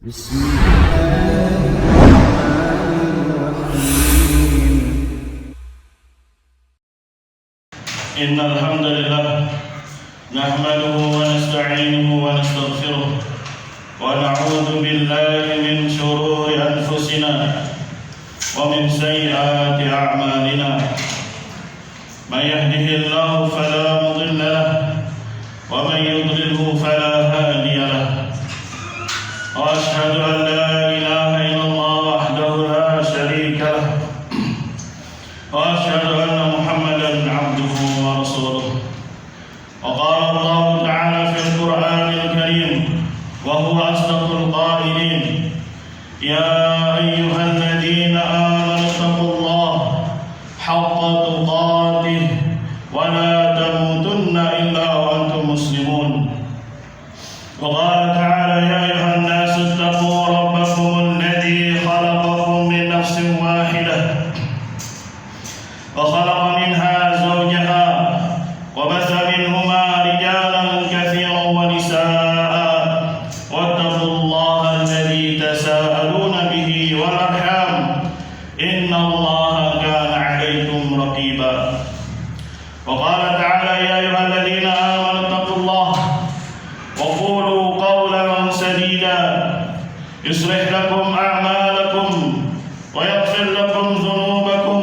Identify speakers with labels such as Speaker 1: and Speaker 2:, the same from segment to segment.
Speaker 1: بسم الله الرحمن الرحيم.
Speaker 2: إن الحمد لله نحمده ونستعينه ونستغفره ونعوذ بالله من شرور أنفسنا ومن سيئات أعمالنا. من يهده الله فلا مضل له ومن يضلله فلا هادي له. وأشهد أن لا إله إلا الله وحده لا شريك له وأشهد أن محمدا عبده ورسوله. وقال الله تعالى في القرآن الكريم وهو أصدق القائلين: يا أيها الذين آمنوا اتقوا الله حق تقاته ولا تموتن إلا وأنتم مسلمون. وقال تعالى: يا أيها الناس اتقوا ربكم الذي خلقكم من نفس واحدة وخلق منها زوجها وبث منهما رجالا كثيرا ونساء واتقوا الله الذي تساءلون به والأرحام إن الله كان عليكم رقيبا. وقال تعالى: يا أيها الذين آمنوا اتقوا الله وقولوا قولا سديدا يصلح لكم أعمالكم ويغفر لكم ذنوبكم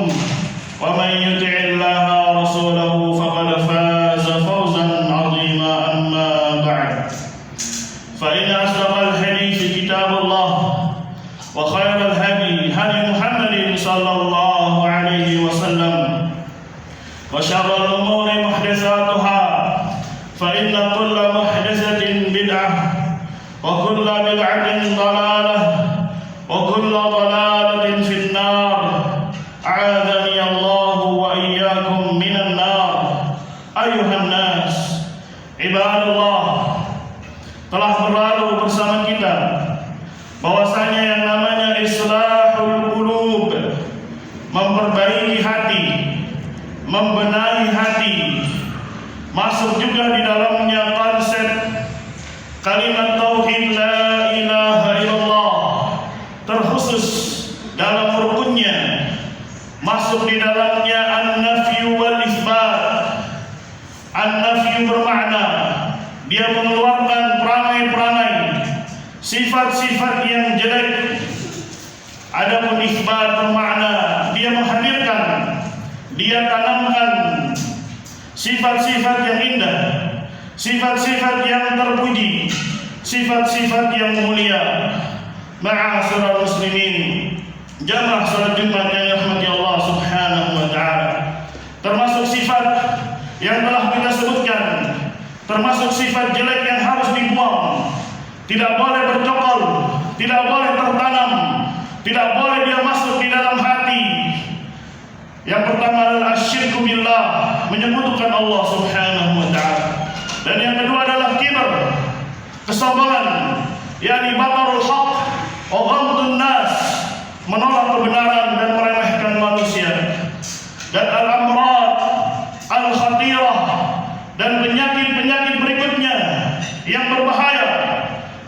Speaker 2: ومن يطع الله ورسوله فقد فاز فوزا عظيما. أما بعد، فإن أصدق الحديث كتاب الله وخير الهدي هدي محمد صلى الله عليه وسلم وشر الأمور محدثاتها فإن كل محدثة بدعة وكل بدعة ضلالة وكل ضلالة في النار. أعاذني الله وإياكم من النار. أيها الناس عباد الله, telah berlalu bersama kita bahwasanya yang namanya islahul qulub, memperbaiki hati, membenahi hati, masuk juga di dalamnya konsep kalimat tauhid la ilaha illallah, terkhusus dalam rukunnya masuk di dalamnya an-nafyu wal isbat. An-nafyu bermakna dia mengeluarkan perangai-perangai, sifat-sifat yang jelek. Adapun isbat bermakna dia menghadirkan, dia tanamkan sifat-sifat yang indah, sifat-sifat yang terpuji, sifat-sifat yang mulia. Ma'asyiral muslimin, jamaah salat Jumat yang dirahmati Allah Subhanahu wa taala, termasuk sifat yang telah kita sebutkan, termasuk sifat jelek yang harus dibuang, tidak boleh bercokol, tidak boleh tertanam, tidak boleh dia masuk di dalam hati. Yang pertama adalah asyirku billah, menyekutukan Allah Subhanahu wa taala. Dan yang kedua adalah kibar, kesombongan, yakni batarul haq wa ghamdun nas, menolak kebenaran dan meremehkan manusia. Dan al-amrad al-khatirah, dan penyakit-penyakit berikutnya yang berbahaya,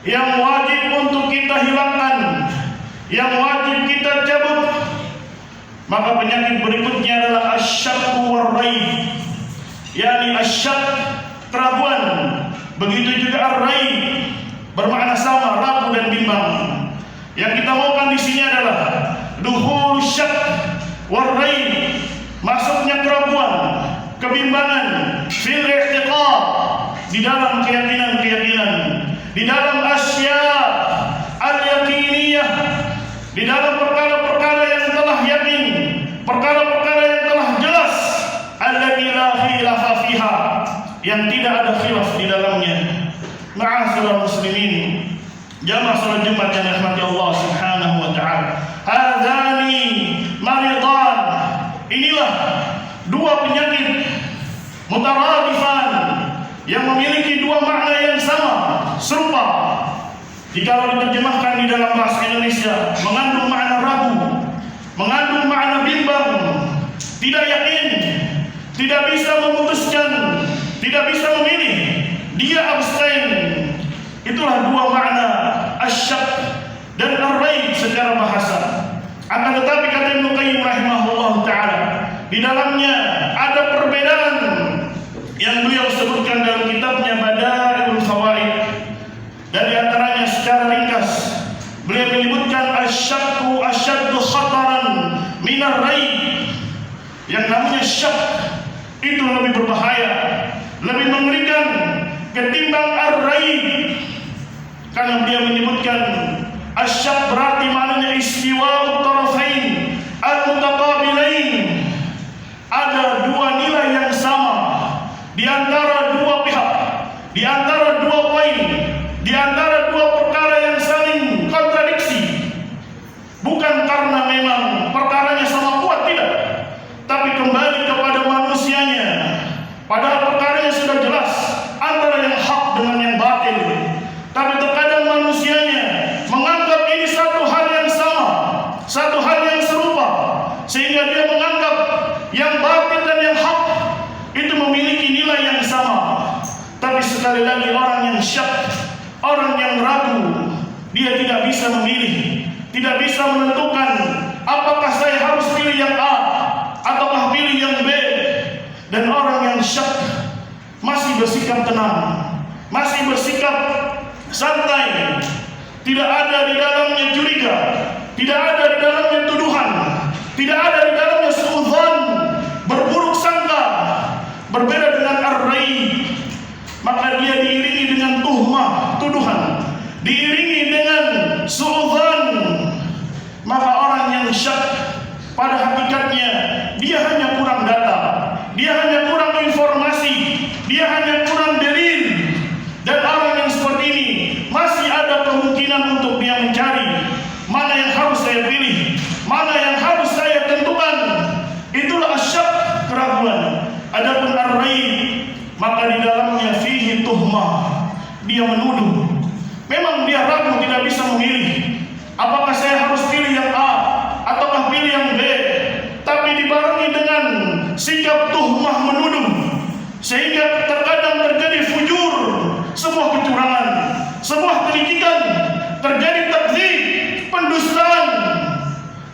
Speaker 2: yang wajib untuk kita hilangkan, yang wajib kita cabut. Maka penyakit berikutnya adalah asyakku war-raib, yakni asyak, keraguan. Begitu juga ar-raib, bermakna sama, ragu dan bimbang. Yang kita maukan di sini adalah duhul syak war-raib, masuknya keraguan, kebimbangan, fil i'tiqad, di dalam keyakinan-keyakinan, di dalam asya al-yaqiniyah, di dalam perkara-perkara yang telah yakin, perkara-perkara yang telah jelas, allati la khilafa fiha, yang tidak ada khilaf di dalamnya. Ma'asyiral muslimin, jamaah salat Jumat yang dirahmati Allah Subhanahu wa taala, hadzani maridan, inilah dua penyakit mutaradifan yang memiliki dua makna yang sama, serupa. Jika diterjemahkan di dalam bahasa Indonesia, mengandung makna ragu, mengandung makna bimbang, tidak yakin, tidak bisa memutuskan, tidak bisa memilih, dia abstain. Itulah dua makna asyak secara bahasa. Akan tetapi kata Ibnu Qayyim rahimahullah taala, di dalamnya ada perbedaan yang beliau sebutkan dalam kitabnya Bada'iul Fawaid. Dan di antaranya secara ringkas beliau menyebutkan asyakku asyaddu khataran minar raib. Yang namanya syak itu lebih berbahaya, lebih mengerikan ketimbang ar-raib. Karena beliau menyebutkan asyak berarti maknanya istiwa'ut tarafain al-mutaqabilain. Ada dua nilai yang sama di antara dua pihak, di antara dua poin, di antara dua perkara yang saling kontradiksi. Bukan karena memang perkaranya sama kuat, tidak, tapi kembali kepada manusianya. Padahal perkaranya sudah jelas antara yang hak dengan yang batil, tapi terkadang manusianya menganggap ini satu hal yang sama, satu hal yang serupa, sehingga dia menganggap yang batil dan yang hak itu memiliki nilai yang sama. Tapi sekali lagi orang yang syak, orang yang ragu, dia tidak bisa memilih, tidak bisa menentukan apakah saya harus pilih yang A ataukah pilih yang B. Dan orang yang syak masih bersikap tenang, masih bersikap santai, tidak ada di dalamnya curiga, tidak ada di dalamnya tuduhan, tidak ada di dalamnya suudzon, berburuk sangka. Berbeda dengan ar-raib, maka dia diiringi dengan tuhmah, tuduhan, diiringi dengan suudzon. Maka orang yang syak pada hakikatnya dia hanya kurang data, dia hanya kurang informasi, dia hanya kurang dalil. Dan orang yang seperti ini masih ada kemungkinan untuk dia mencari mana yang harus saya pilih, mana yang harus saya tentukan. Itulah asyak, keraguan. Adapun ar-raib, maka di dalamnya fihi tuhmah, dia menuduh. Memang dia ragu, tidak bisa memilih apakah saya harus pilih yang A ataukah pilih yang B, tapi dibarengi dengan sikap tuhmah menuduh, sehingga terkadang terjadi fujur, sebuah kecurangan, sebuah kelicikan, terjadi takdzib, pendustaan,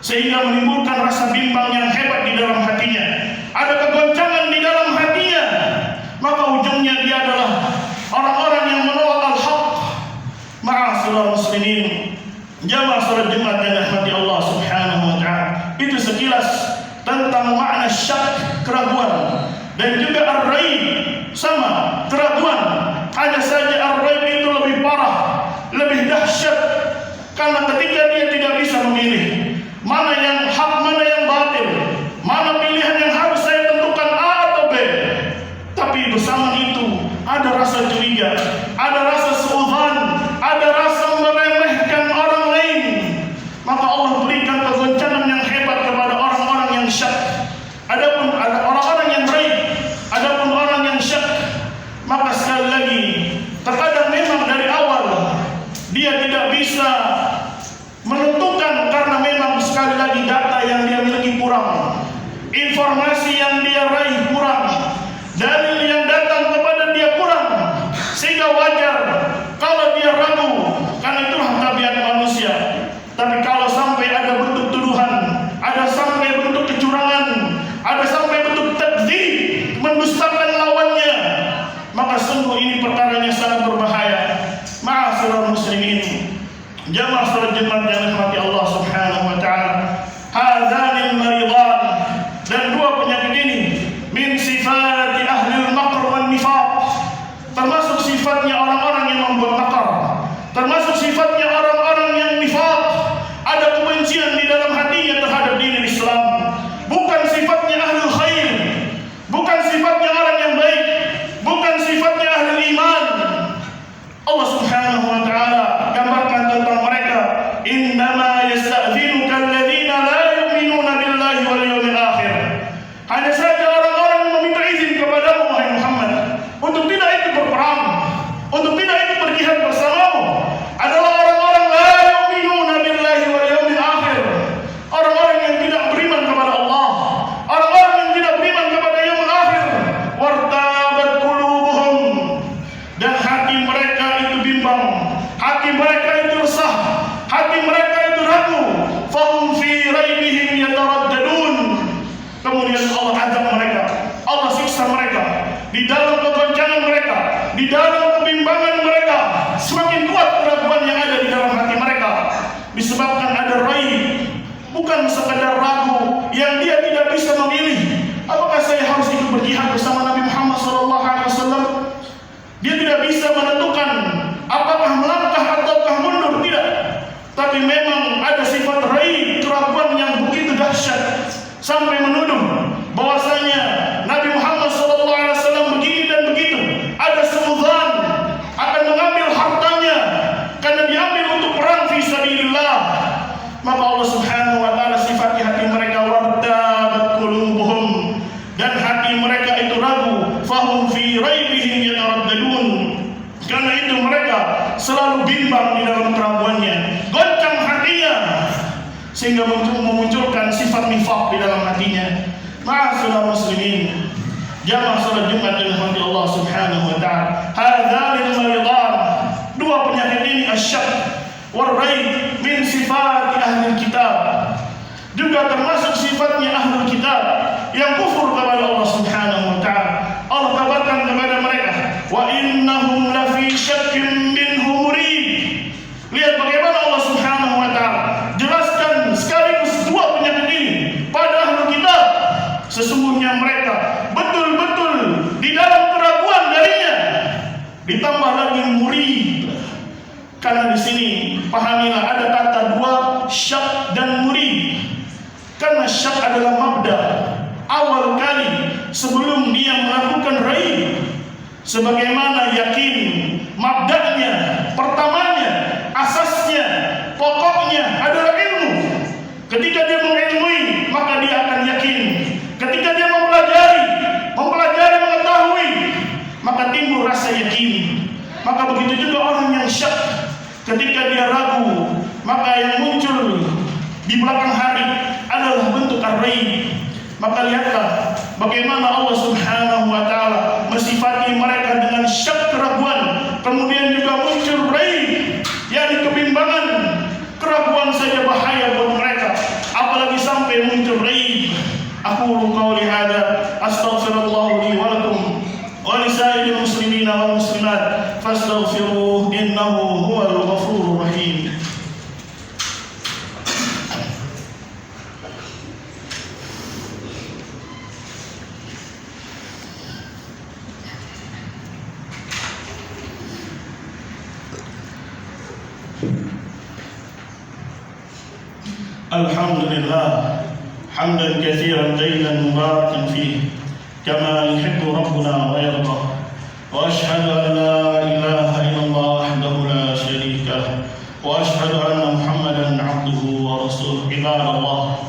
Speaker 2: sehingga menimbulkan rasa bimbang yang hebat di dalam hatinya, ada kegoncangan di dalam hatinya. Maka ujungnya dia adalah orang-orang yang menolak al-haq. Ma'asyiral muslimin, jamaah salat Jumat yang dirahmati Allah Subhanahu wa taala, itu sekilas tentang makna syak, keraguan, dan juga ar-raib sama, keraguan. Hanya saja ar-raib itu lebih parah, lebih dahsyat, karena ketika dia tidak bisa memilih mana yang hak, mana yang batil, mana pilihan yang harus saya tentukan A atau B, tapi bersama itu ada rasa curiga, ada rasa suudzon, ada rasa meremehkan orang lain. Maka Allah berikan kegoncangan yang hebat kepada orang-orang yang syak. Adapun orang-orang yang raib, adapun orang yang syak, maka sekali lagi terkadang memang dari awal dia tidak bisa menentukan, karena memang sekali lagi data yang dia miliki kurang, informasi yang dia raih kurang, dalil yang datang kepada dia kurang, sehingga wajar kalau dia ragu, karena itulah tabiat manusia. Tapi kalau sampai ada bentuk tuduhan, ada sampai bentuk kecurangan, ada sampai bentuk takdzib, mendustakan lawannya, maka sungguh ini perkaranya sangat berbahaya. Ma'asyiral muslimin, jamaah salat Jumat yang dirahmati Allah Subhanahu wa taala, hadzanil maridan, dan dua penyakit ini min sifati ahli al-maqr wan nifaq, termasuk sifatnya orang-orang yang membuat makar, termasuk sifatnya orang-orang yang nifaq, ada kebencian di dalam hatinya terhadap dini Islam. Bukan sifatnya ahli khair, bukan sifatnya orang yang baik, bukan sifatnya ahli iman. Allah Subhanahu wa taala gambarkan tentang mereka, innama yasta'dhinuka alladhina la yu'minuna billahi wal Tapi memang ada sifat raib, keraguan yang begitu dahsyat sampai menuduh bahwasanya Nabi Muhammad SAW begini dan begitu. Ada suudzon akan mengambil hartanya karena diambil untuk perang fi sabilillah. Maka Allah Subhanahu wa taala sifati hati mereka wartabat qulubuhum, dan hati mereka itu ragu, fahum fi raibihim yataraddadun. Karena itu mereka selalu bimbang di dalam keraguannya, goncang hatinya, sehingga memunculkan sifat nifaq di dalam hatinya. Ma'asyiral muslimin, jamaah salat Jumat yang dirahmati Allah Subhanahu wa taala, hadzal maridan, dua penyakit ini, asyak war raib, min sifat ahli kitab, juga termasuk sifatnya ahli kitab yang kufur kepada Allah Subhanahu wa taala. Allah kabarkan kepada mereka, wa innahum lafi syakkin minhu murib. Lihat bagaimana Allah Subhanahu wa taala jelaskan sekaligus dua penyakit ini pada ahli kitab. Sesungguhnya mereka betul-betul di dalam keraguan darinya, ditambah lagi murid. Karena di sini pahamilah ada kata dua, syak dan murid. Karena syak adalah mabda, awal kali sebelum dia melakukan raib. Sebagaimana yakin, mabdanya, pertamanya, asasnya, pokoknya adalah ilmu. Ketika dia mengilmui, maka dia akan yakin. Ketika dia mempelajari, mengetahui, maka timbul rasa yakin. Maka begitu juga orang yang syak, ketika dia ragu, maka yang muncul di belakang hari adalah bentuk ar-raib. Maka lihatlah bagaimana Allah Subhanahu wa taala mensifati mereka dengan syak, keraguan, kemudian juga muncul raib, yakni kebimbangan. Keraguan saja bahaya buat mereka, apalagi sampai muncul raib. Aqulu qawli hadza astaghfirullah li wa lakum wa lisairil muslimin wal muslimat fastaghfiruhu innahu huwal ghafurur rahim. Alhamdulillah hamdan katsiran tayyiban mubarakan fihi kama yuhibbu rabbuna wa yarda, wa ashhadu an la ilaha illallah wahdahu la syarika lah, wa ashhadu anna Muhammadan abduhu wa rasuluh. Ibadallah,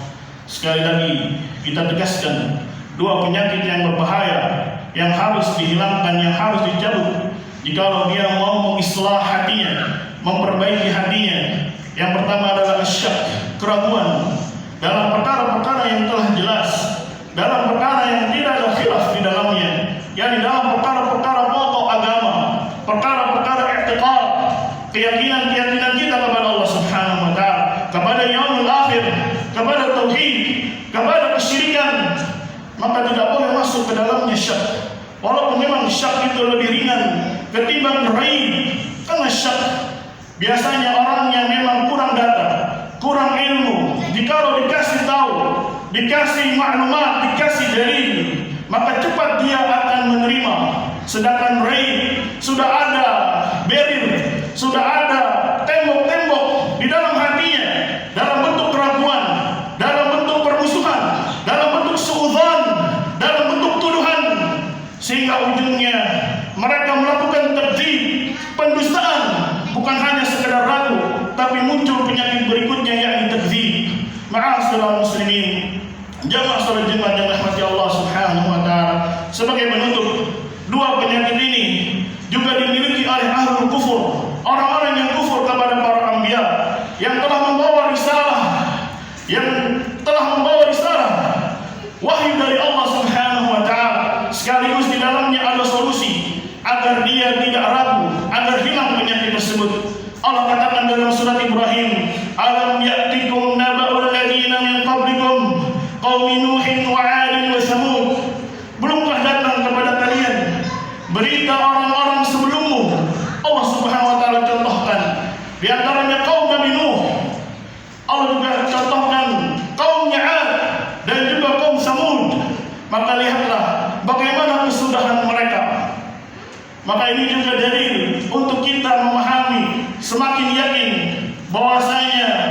Speaker 2: sekali lagi kita tegaskan dua penyakit yang berbahaya yang harus dihilangkan, yang harus dicabut jikalau dia mau mengislah hatinya, memperbaiki hatinya. Yang pertama adalah asyak, keraguan dalam perkara-perkara yang telah jelas, dalam perkara yang tidak ada khilaf di dalamnya, yakni dalam perkara-perkara pokok agama, perkara-perkara i'tiqad, keyakinan kita kepada Allah Subhanahu wa taala, kepada yaumul akhir, kepada tauhid, kepada kesyirikan, maka tidak boleh masuk ke dalamnya syak. Walaupun memang syak itu lebih ringan ketimbang raib. Karena syak biasanya orang yang memang kurang data, kurang ilmu, jikalau dikasih tahu, dikasih maklumat, dikasih dalil, maka cepat dia akan menerima. Sedangkan raib sudah ada barrier, sudah ada tembok-tembok di dalam hatinya, dalam bentuk keraguan, dalam bentuk permusuhan, dalam bentuk suudzon, dalam bentuk tuduhan, sehingga ujungnya mereka melakukan takdzib, pendustaan. Bukan hanya sekedar ragu, tapi muncul penyakit berikutnya, yakni takdzib. Ma'asyiral muslimin, jamaah salat Jumat yang dirahmati Allah Subhanahu wa taala, sebagai penutup, dua penyakit ini juga dimiliki oleh ahlul kufur, orang-orang yang kufur kepada para anbiya, yang telah membawa risalah, wahyu dari Allah Subhanahu wa taala, sekaligus di dalamnya ada solusi agar dia tidak ragu, agar hilang penyakit tersebut. Allah katakan dalam surat Ibrahim, alam ya'tikum naba'ul ladzina min qablikum qaumi nuhin wa 'adin wa samud. Belumkah datang kepada kalian berita orang-orang sebelummu? Allah Subhanahu wa taala contohkan di antaranya kaum Nabi Nuh. Allah juga contohkan kaumnya 'Ad dan juga kaum Samud. Maka lihatlah bagaimana kesudahan mereka. Maka ini juga dalil untuk kita memahami, semakin yakin bahwasanya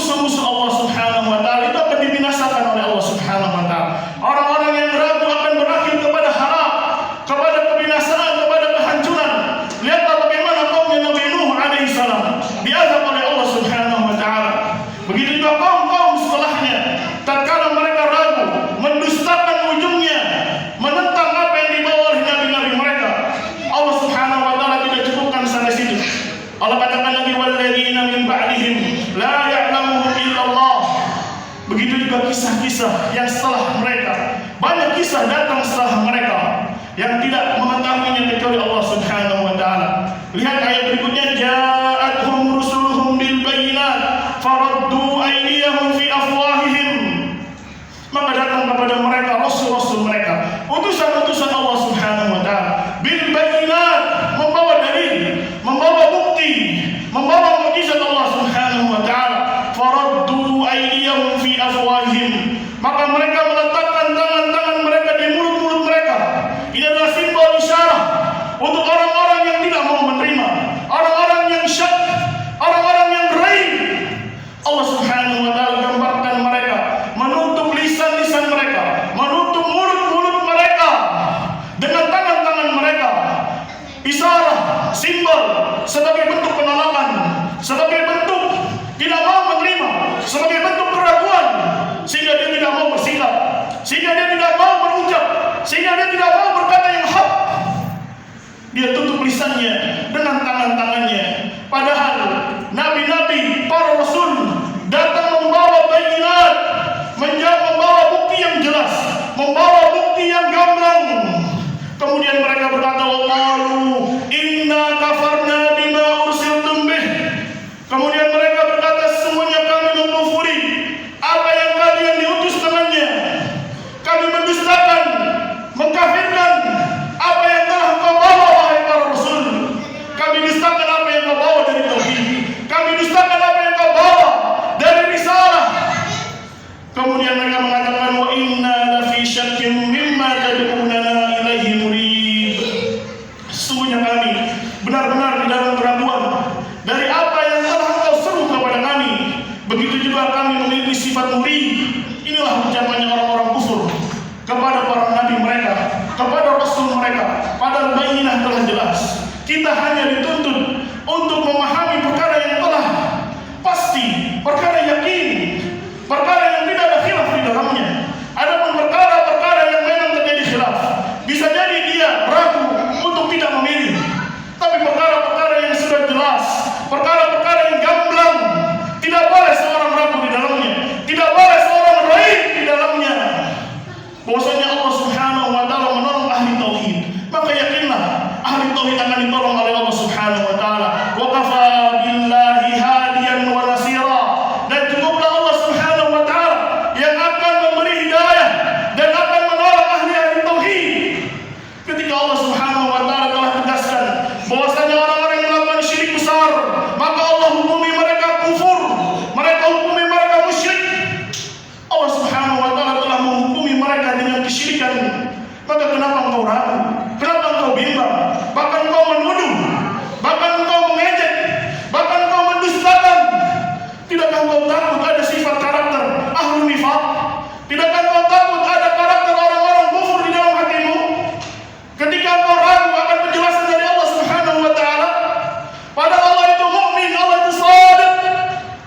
Speaker 2: musuh-musuh Allah Subhanahu wa taala itu akan dibinasakan oleh Allah Subhanahu wa taala. Orang-orang yang ragu akan berakhir kepada haram, kepada kebinasaan, kepada kehancuran. Lihatlah bagaimana kaumnya Nabi Nuh alaihi salam diazab oleh Allah Subhanahu wa taala. Begitu juga kaum-kaum setelahnya, tatkala mereka ragu, mendustakan ujungnya, menentang apa yang dibawa oleh nabi-nabi mereka, Allah Subhanahu wa taala tidak cukupkan sampai situ. Allah katakan lagi walladzina min ba'dihim la ya'lamuhum illallah. Begitu juga kisah-kisah yang setelah mereka. Banyak kisah datang setelah mereka yang tidak mengetahuinya kecuali Allah Subhanahu wa taala. Lihat ayat berikutnya, ja'atuhum rusuluhum bil bayyinat faraddu aydiyahum fi afwahihim. Maka datang kepada mereka rasul-rasul mereka, utusan-utusan Allah Subhanahu wa taala, bil bayyinat, membawa dalil, membawa bukti, membawa mukjizat Allah Subhanahu wa taala. Faraddu aydiyahum fi afwahihim. Maka mereka meletakkan tangan-tangan mereka di mulut-mulut mereka. Ini adalah simbol isyarat untuk orang-orang yang tidak mau menerima, orang-orang yang syak, orang-orang yang raib. Allah Subhanahu wa taala gambarkan mereka, menutup lisan-lisan mereka, menutup mulut-mulut mereka dengan tangan-tangan mereka. Isyarat, simbol sebagai bentuk penolakan, sebagai bentuk tidak mau menerima, sebagai bentuk keraguan, sehingga dia tidak mau bersikap, sehingga dia tidak mau berucap, sehingga dia tidak mau berkata yang hak. Dia tutup lisannya dengan tangan-tangannya. Padahal nabi-nabi, para rasul datang membawa bayinat, membawa bukti yang jelas, membawa bukti yang gamblang. Kemudian mereka berkata, "Qalu inna kafarna bima ursiltum bih." Kemudian mereka berkata, "Sesungguhnya kami mengkufuri apa yang kalian diutus dengannya. Kami mendustakan, mengkafirkan apa yang telah engkau bawa wahai para rasul. Kami dustakan apa yang engkau bawa dari tauhid. Kami dustakan apa yang engkau bawa dari risalah." Kemudian mereka mengatakan, "Wa inna lafi syakkin mimma tad'unana ilaihi murib." Sesungguhnya kami benar-benar di dalam keraguan dari apa yang telah engkau seru kepada kami. Begitu juga kami memiliki sifat murid. Inilah ucapannya orang-orang kufur kepada para nabi mereka, kepada rasul mereka. Padahal bayinah telah jelas. Kita hanya dituntut untuk memahami perkara yang telah pasti, perkara yakin, perkara yang tidak ada khilaf di dalamnya. Adapun perkara-perkara yang memang terjadi khilaf, bisa jadi dia ragu untuk tidak memilih. Tapi perkara-perkara yang sudah jelas, perkara-perkara yang gamblang, tidak boleh seorang ragu di dalamnya, tidak boleh seorang raib di dalamnya. Bahwasanya Allah Subhanahu wa taala menolong ahli tauhid. Maka yakinlah ahli tauhid akan ditolong oleh Allah Subhanahu wa taala. Wa kafa billahi hadiyan wa nasira. Dan cukuplah Allah Subhanahu wa taala yang akan memberi hidayah dan akan menolong ahli tauhid. Ketika Allah Subhanahu wa taala telah tegaskan bahwasanya orang-orang yang melakukan syirik besar, maka Allah hukumi mereka kufur, mereka hukumi mereka musyrik. Allah Subhanahu wa taala telah menghukumi mereka dengan kesyirikan. Maka kenapa engkau ragu? Kenapa engkau bimbang? Bahkan engkau menuduh, bahkan engkau mengejek, bahkan engkau mendustakan. Tidakkah engkau takut ada sifat karakter ahlul nifaq? Tidakkah engkau takut ada karakter orang-orang kufur di dalam hatimu? Ketika engkau ragu akan penjelasan dari Allah Subhanahu wa taala, padahal Allah itu mukmin, Allah itu shadiq,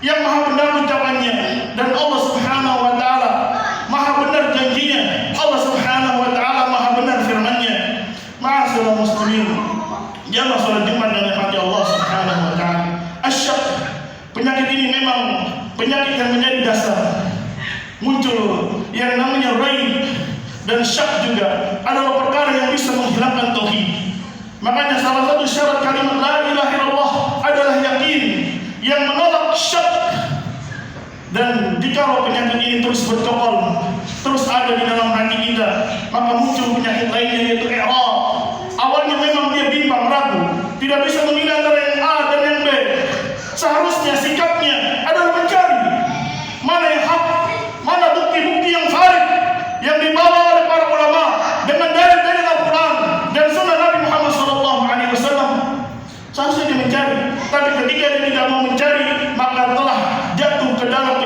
Speaker 2: yang maha benar ucapannya, dan Allah Subhanahu wa taala maha benar janjinya. Allah Subhanahu wa taala maha benar firman-Nya. Ma'asyiral muslimin, jamaah salat Jumat yang dirahmati Allah Subhanahu wa taala. Asyak, penyakit ini memang penyakit yang menjadi dasar muncul yang namanya raib, dan syak juga adalah perkara yang bisa menghilangkan tauhid. Makanya salah satu syarat kalimat la ilaha illallah adalah yakin yang menolak syak. Dan jika penyakit ini terus berkokol, terus ada di dalam hati kita, maka muncul penyakit lainnya, yaitu i'rad. Awalnya memang dia bimbang, ragu, tidak bisa memilih antara yang A dan yang B. Seharusnya sikapnya adalah mencari mana yang hak, mana bukti-bukti yang valid yang dibawa oleh para ulama dengan dalil-dalil Al-Quran dan Sunnah Nabi Muhammad SAW. Seharusnya dia mencari, tapi ketika dia tidak mau mencari, maka telah jatuh ke dalam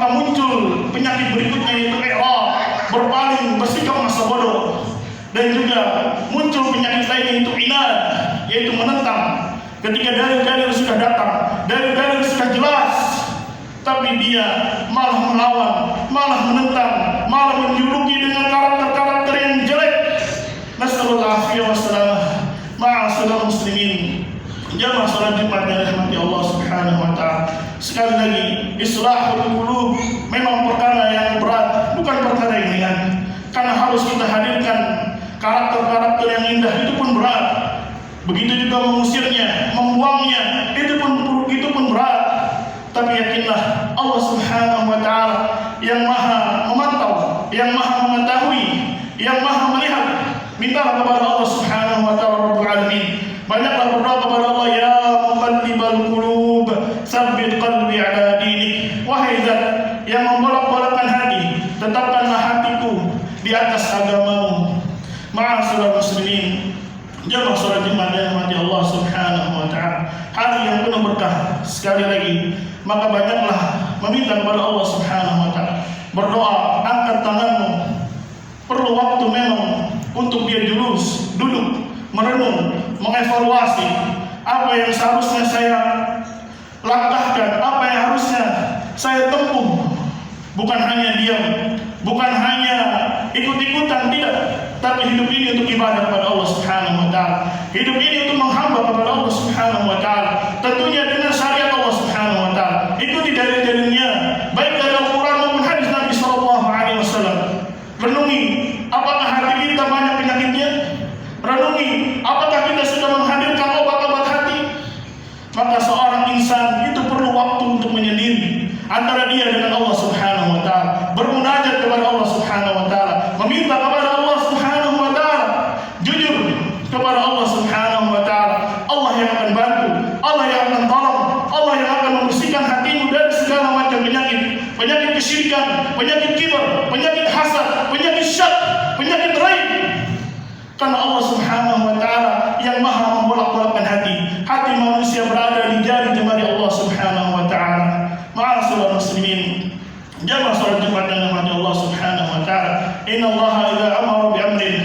Speaker 2: maka muncul penyakit berikutnya yaitu i'rad, berpaling, bersikap masa bodoh. Dan juga muncul penyakit lain yaitu inad, yaitu menentang. Ketika dalil-dalil sudah datang, dalil-dalil sudah jelas, tapi dia malah melawan, malah menentang, malah menjuluki dengan karakter-karakter yang jelek. Nasallallahu alaihi wasallam. Ma'asyiral muslimin, jamaah salat Jumat yang dirahmati Allah Subhanahu wa taala. Sekali lagi, islahul qulub memang perkara yang berat, bukan perkara yang ringan. Karena harus kita hadirkan karakter-karakter yang indah, itu pun berat. Begitu juga mengusirnya, membuangnya, itu pun berat. Tapi yakinlah Allah Subhanahu wa taala yang Maha memantau, yang Maha mengetahui, yang Maha melihat. Mintalah kepada Allah Subhanahu wa taala Rabbul alamin. Banyaklah berdoa kepada Allah, ya muqallibal qulub, tsabbit qalbi ala dinik. Wahai Zat yang membolak-balikkan hati, tetapkanlah hatiku di atas agamamu. Ma'asyiral muslimin, jamaah salat Jumat yang dirahmati Allah Subhanahu wa taala. Hari yang penuh berkah. Sekali lagi, maka banyaklah meminta kepada Allah Subhanahu wa taala. Berdoa, angkat tanganmu. Perlu waktu memang untuk dia duduk, merenung, mengevaluasi apa yang seharusnya saya langkahkan, apa yang harusnya saya tempuh. Bukan hanya diam, bukan hanya ikut-ikutan, tidak. Tapi hidup ini untuk ibadah kepada Allah Subhanahu wa taala. Hidup ini untuk menghamba kepada Allah Subhanahu wa taala. Tentunya dengan syariat Allah Subhanahu wa taala. Ikuti dalil-dalilnya, baik dari Al-Qur'an maupun hadis Nabi sallallahu alaihi wasallam. Renungi, apakah hati kita banyak penyakitnya? Renungi, apakah kita sudah menghadirkan obat-obat hati? Maka seorang insan itu perlu waktu untuk menyendiri antara dia dengan Allah Subhanahu wa taala, bermunajat kepada Allah Subhanahu wa taala, meminta kepada Allah Subhanahu wa taala, jujur kepada Allah Subhanahu wa taala. Allah yang akan bantu, Allah yang akan tolong, Allah yang akan membersihkan hatimu dari segala macam penyakit, penyakit kesyirikan, penyakit kibar, penyakit hasad, penyakit syak, penyakit raib. Karena Allah Subhanahu wa taala yang Maha membolak-balikkan hati. Hati manusia berada di jari jemari Allah Subhanahu wa taala. Ma'asyiral muslimin, jamaah salat Jumat yang dirahmati Allah Subhanahu wa taala. Innallaha idza amara bi amrin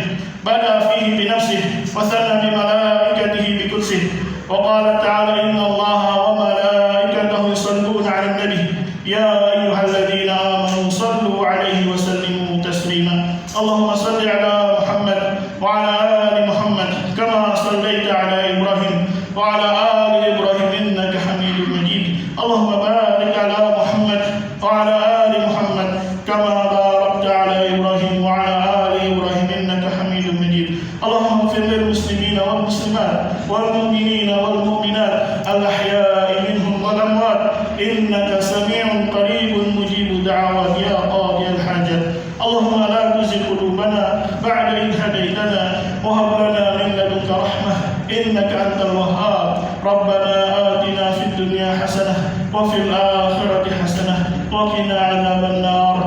Speaker 2: bada fihi bi nafsihi wa sanna bi malaikatihi bi qudsihi. Wa qala ta'ala innallaha wa malaikatahu yusalluna 'alan nabi. Ya ayyuhalladzina amanu sallu 'alaihi wa sallimu taslima. Allahumma salli 'ala Muhammad وعلى آل محمد كما صليت على إبراهيم وعلى آل إبراهيم إنك حميد مجيد. اللهم بارك على محمد وعلى آل محمد كما باركت على إبراهيم وعلى آل إبراهيم إنك حميد مجيد. اللهم اغفر للمسلمين والمسلمات والمؤمنين والمؤمنات الأحياء منهم والأموات إنك سميع قريب مجيب دعوات يا قاضي الحاجات. اللهم لا تزغ قلوبنا بعد إذ هديتنا وهب لنا من لدنك رحمة إنك أنت الوهاب. ربنا آتنا في الدنيا حسنة وفي الآخرة حسنة وقنا عذاب النار.